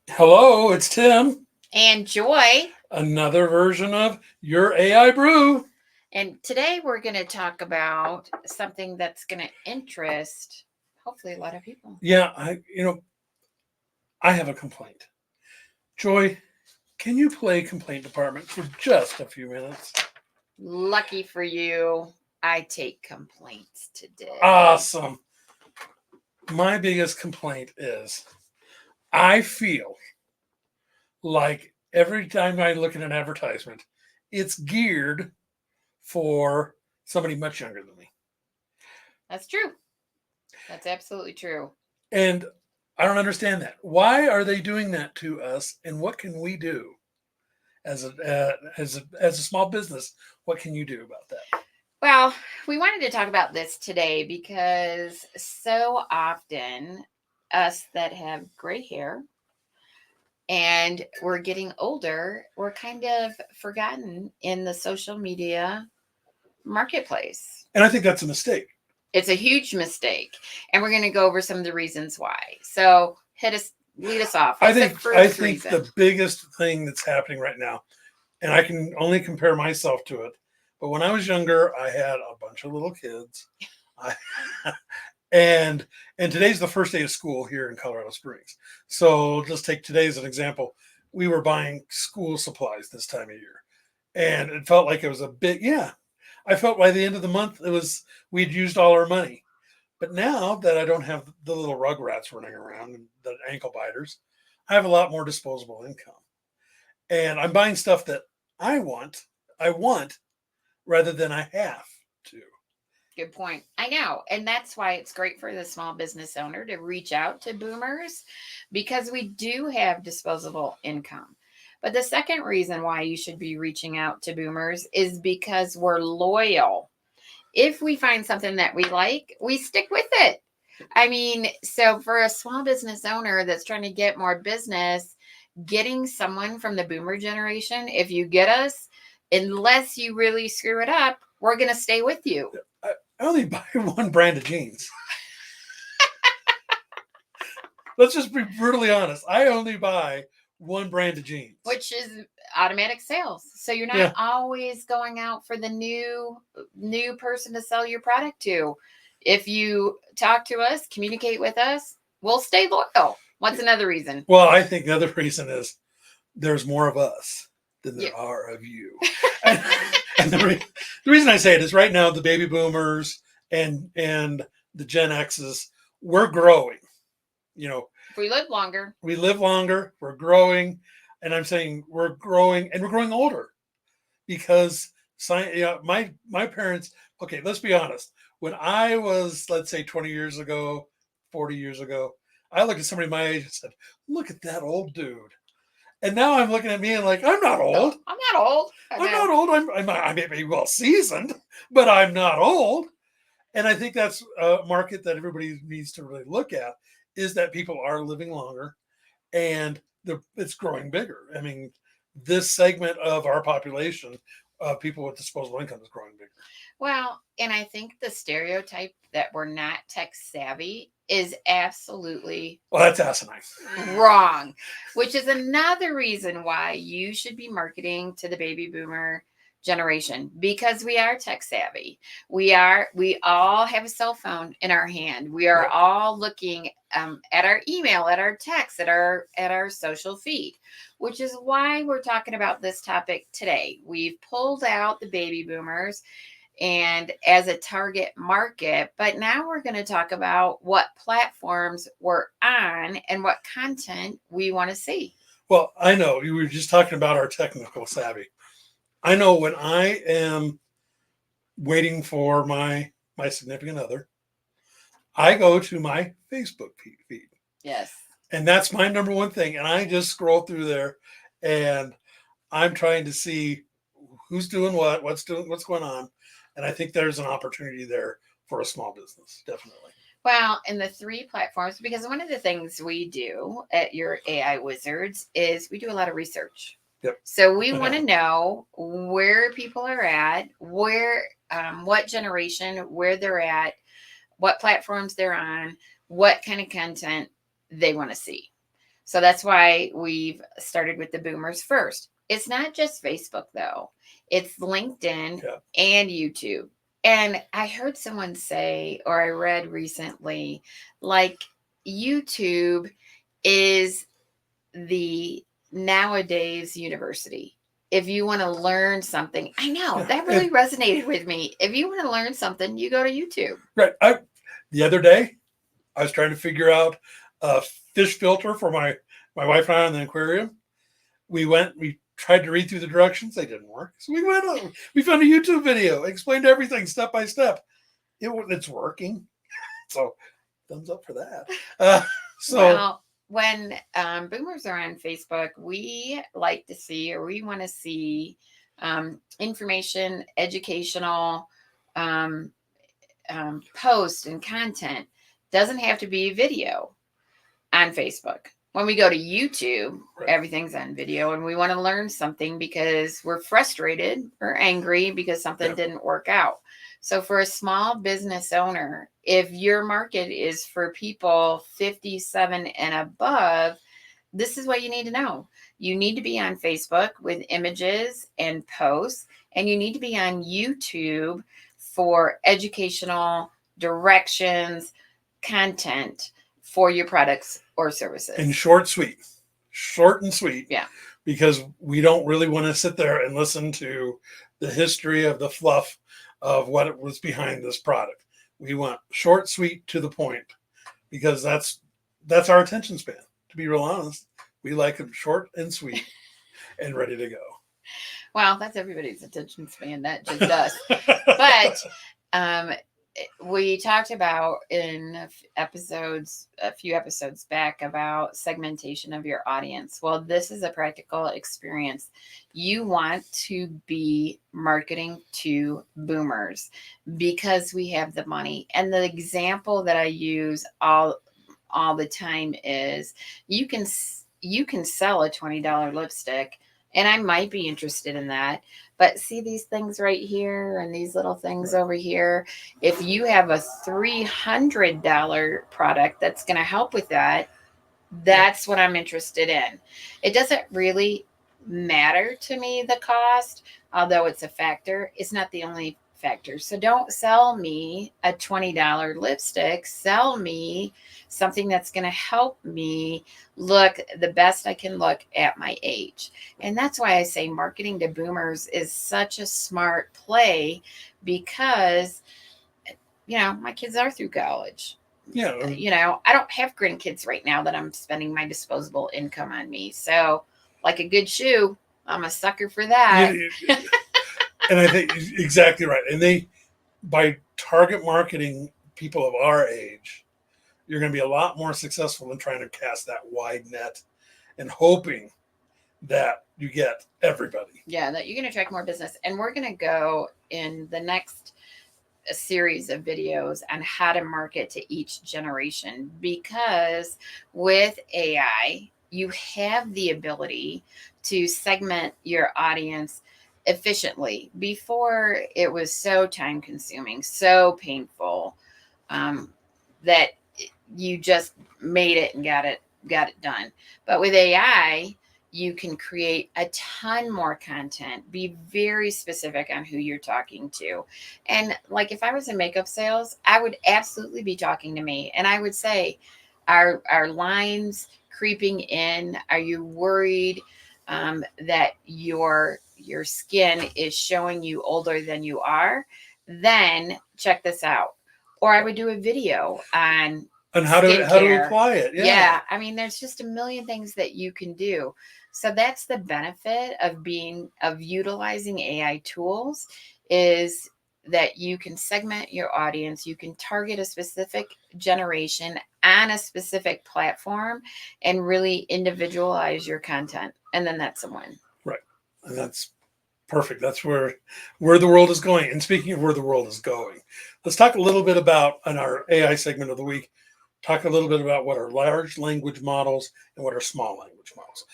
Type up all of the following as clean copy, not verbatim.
Hello, it's Tim. And Joy. Another version of your AI brew. And today we're going to talk about something that's going to interest hopefully a lot of people. Yeah, I have a complaint. Joy, can you play complaint department for just a few minutes? Lucky for you, I take complaints today. Awesome. My biggest complaint is I feel like every time I look at an advertisement, it's geared for somebody much younger than me. That's true. That's absolutely true. And I don't understand that. Why are they doing that to us? And what can we do as a small business? What can you do about that? Well, we wanted to talk about this today because so often us that have gray hair and we're getting older, we're kind of forgotten in the social media marketplace. And I think that's a mistake. It's a huge mistake. And we're going to go over some of the reasons why. So lead us off. I What's the think I first think reason? the biggest thing that's happening right now, and I can only compare myself to it, but when I was younger, I had a bunch of little kids. I, and today's the first day of school here in Colorado Springs. So just take today as an example. We were buying school supplies this time of year. And it felt like it was a big, yeah. I felt by the end of the month we'd used all our money. But now that I don't have the little rug rats running around and the ankle biters, I have a lot more disposable income. And I'm buying stuff that I want, I want rather than I have to. Good point. I know. And that's why it's great for the small business owner to reach out to boomers because we do have disposable income. But the second reason why you should be reaching out to boomers is because we're loyal. If we find something that we like, we stick with it. I mean, so for a small business owner that's trying to get more business, getting someone from the boomer generation, if you get us, unless you really screw it up, we're going to stay with you. I only buy one brand of jeans. Let's just be brutally honest. I only buy one brand of jeans. Which is automatic sales. So you're not Yeah. always going out for the new person to sell your product to. If you talk to us, communicate with us, we'll stay loyal. What's another reason? Well, I think the other reason is there's more of us than Yeah. there are of you. And, and the reason I say it is right now the baby boomers and the Gen X's, we're growing. You know, If we live longer. we live longer, we're growing, and I'm saying we're growing and we're growing older because my parents. Okay, let's be honest. When I was, let's say, 20 years ago, 40 years ago, I looked at somebody my age and said, "Look at that old dude." And now I'm looking at me and like, I'm not No, old. I'm not old. I I'm know. not old. I may be well seasoned, but I'm not old. And I think that's a market that everybody needs to really look at is that people are living longer and it's growing bigger. I mean, this segment of our population of people with disposable income is growing bigger. Well, and I think the stereotype that we're not tech savvy is absolutely Well, that's asinine. wrong, which is another reason why you should be marketing to the baby boomer generation because we are tech savvy. We all have a cell phone in our hand. We are Yep. all looking at our email, at our text, at our social feed, which is why we're talking about this topic today. We've pulled out the baby boomers and as a target market. But now we're going to talk about what platforms we're on and what content we want to see. Well, I know you were just talking about our technical savvy. I know when I am waiting for my significant other, I go to my Facebook feed. Yes. And that's my number one thing. And I just scroll through there and I'm trying to see who's doing what's going on. And I think there's an opportunity there for a small business, definitely. Well, in the three platforms, because one of the things we do at your AI Wizards is we do a lot of research. Yep. So we want to know where people are at, what generation, where they're at, what platforms they're on, what kind of content they want to see. So that's why we've started with the boomers first. It's not just Facebook though. It's LinkedIn and YouTube. And I heard someone say, or I read recently, like YouTube is the nowadays university. If you want to learn something, I know that really resonated with me. If you want to learn something, you go to YouTube. Right. The other day, I was trying to figure out a fish filter for my wife and I in the aquarium. We tried to read through the directions. They didn't work. So we found a YouTube video, explained everything step by step. It's working. So thumbs up for that. Well, when boomers are on Facebook, we like to see, or we want to see information, educational posts and content. Doesn't have to be video on Facebook. When we go to YouTube, everything's on video, and we want to learn something because we're frustrated or angry because something didn't work out. So for a small business owner, if your market is for people 57 and above, this is what you need to know. You need to be on Facebook with images and posts, and you need to be on YouTube for educational directions, content for your products or services. And short and sweet. Yeah. Because we don't really want to sit there and listen to the history of the fluff of what was behind this product. We want short, sweet, to the point, because that's our attention span. To be real honest, we like them short and sweet and ready to go. Well, that's everybody's attention span, not just us. But we talked about in a few episodes back, about segmentation of your audience. Well, this is a practical experience. You want to be marketing to boomers because we have the money. And the example that I use all the time is you can sell a $20 lipstick, and I might be interested in that. But see these things right here and these little things over here. If you have a $300 product that's going to help with that, that's what I'm interested in. It doesn't really matter to me, the cost, although it's a factor. It's not the only factor. So don't sell me a $20 lipstick. Sell me something that's going to help me look the best I can look at my age. And that's why I say marketing to boomers is such a smart play, because, my kids are through college. Yeah. I don't have grandkids right now that I'm spending my disposable income on me. So, like a good shoe, I'm a sucker for that. And I think exactly right. And by target marketing people of our age, you're going to be a lot more successful than trying to cast that wide net and hoping that you get everybody. Yeah, that you can attract more business. And we're going to go in the next series of videos on how to market to each generation, because with AI, you have the ability to segment your audience efficiently. Before, it was so time consuming, so painful, that you just made it and got it done. But with AI, you can create a ton more content, be very specific on who you're talking to. And like if I was in makeup sales, I would absolutely be talking to me. And I would say, are lines creeping in? Are you worried that your skin is showing you older than you are? Then check this out. Or I would do a video on how to apply it. Yeah. I mean, there's just a million things that you can do. So that's the benefit of utilizing AI tools, is that you can segment your audience, you can target a specific generation on a specific platform, and really individualize your content. And then that's a win. Right. And that's perfect. That's where the world is going. And speaking of where the world is going, let's talk a little bit about, in our AI segment of the week, talk a little bit about what are large language models and what are small language models.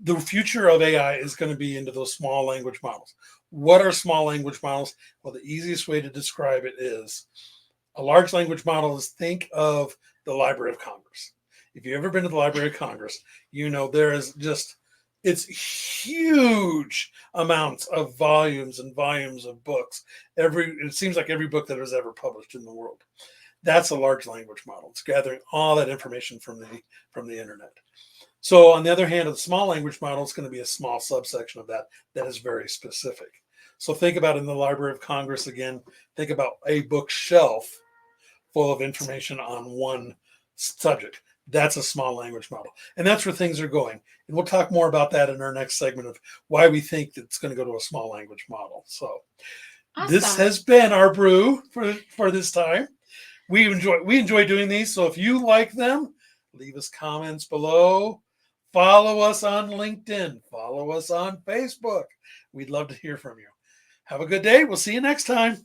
The future of AI is going to be into those small language models. What are small language models? Well, the easiest way to describe it is a large language model is, think of the Library of Congress. If you've ever been to the Library of Congress, you know there is just, it's huge amounts of volumes and volumes of books. It seems like every book that was ever published in the world. That's a large language model. It's gathering all that information from the internet. So on the other hand, a small language model is going to be a small subsection of that is very specific. So think about in the Library of Congress again, think about a bookshelf full of information on one subject. That's a small language model. And that's where things are going. And we'll talk more about that in our next segment of why we think it's going to go to a small language model. So this Awesome. has been our brew for this time. We enjoy doing these. So if you like them, leave us comments below. Follow us on LinkedIn. Follow us on Facebook. We'd love to hear from you. Have a good day. We'll see you next time.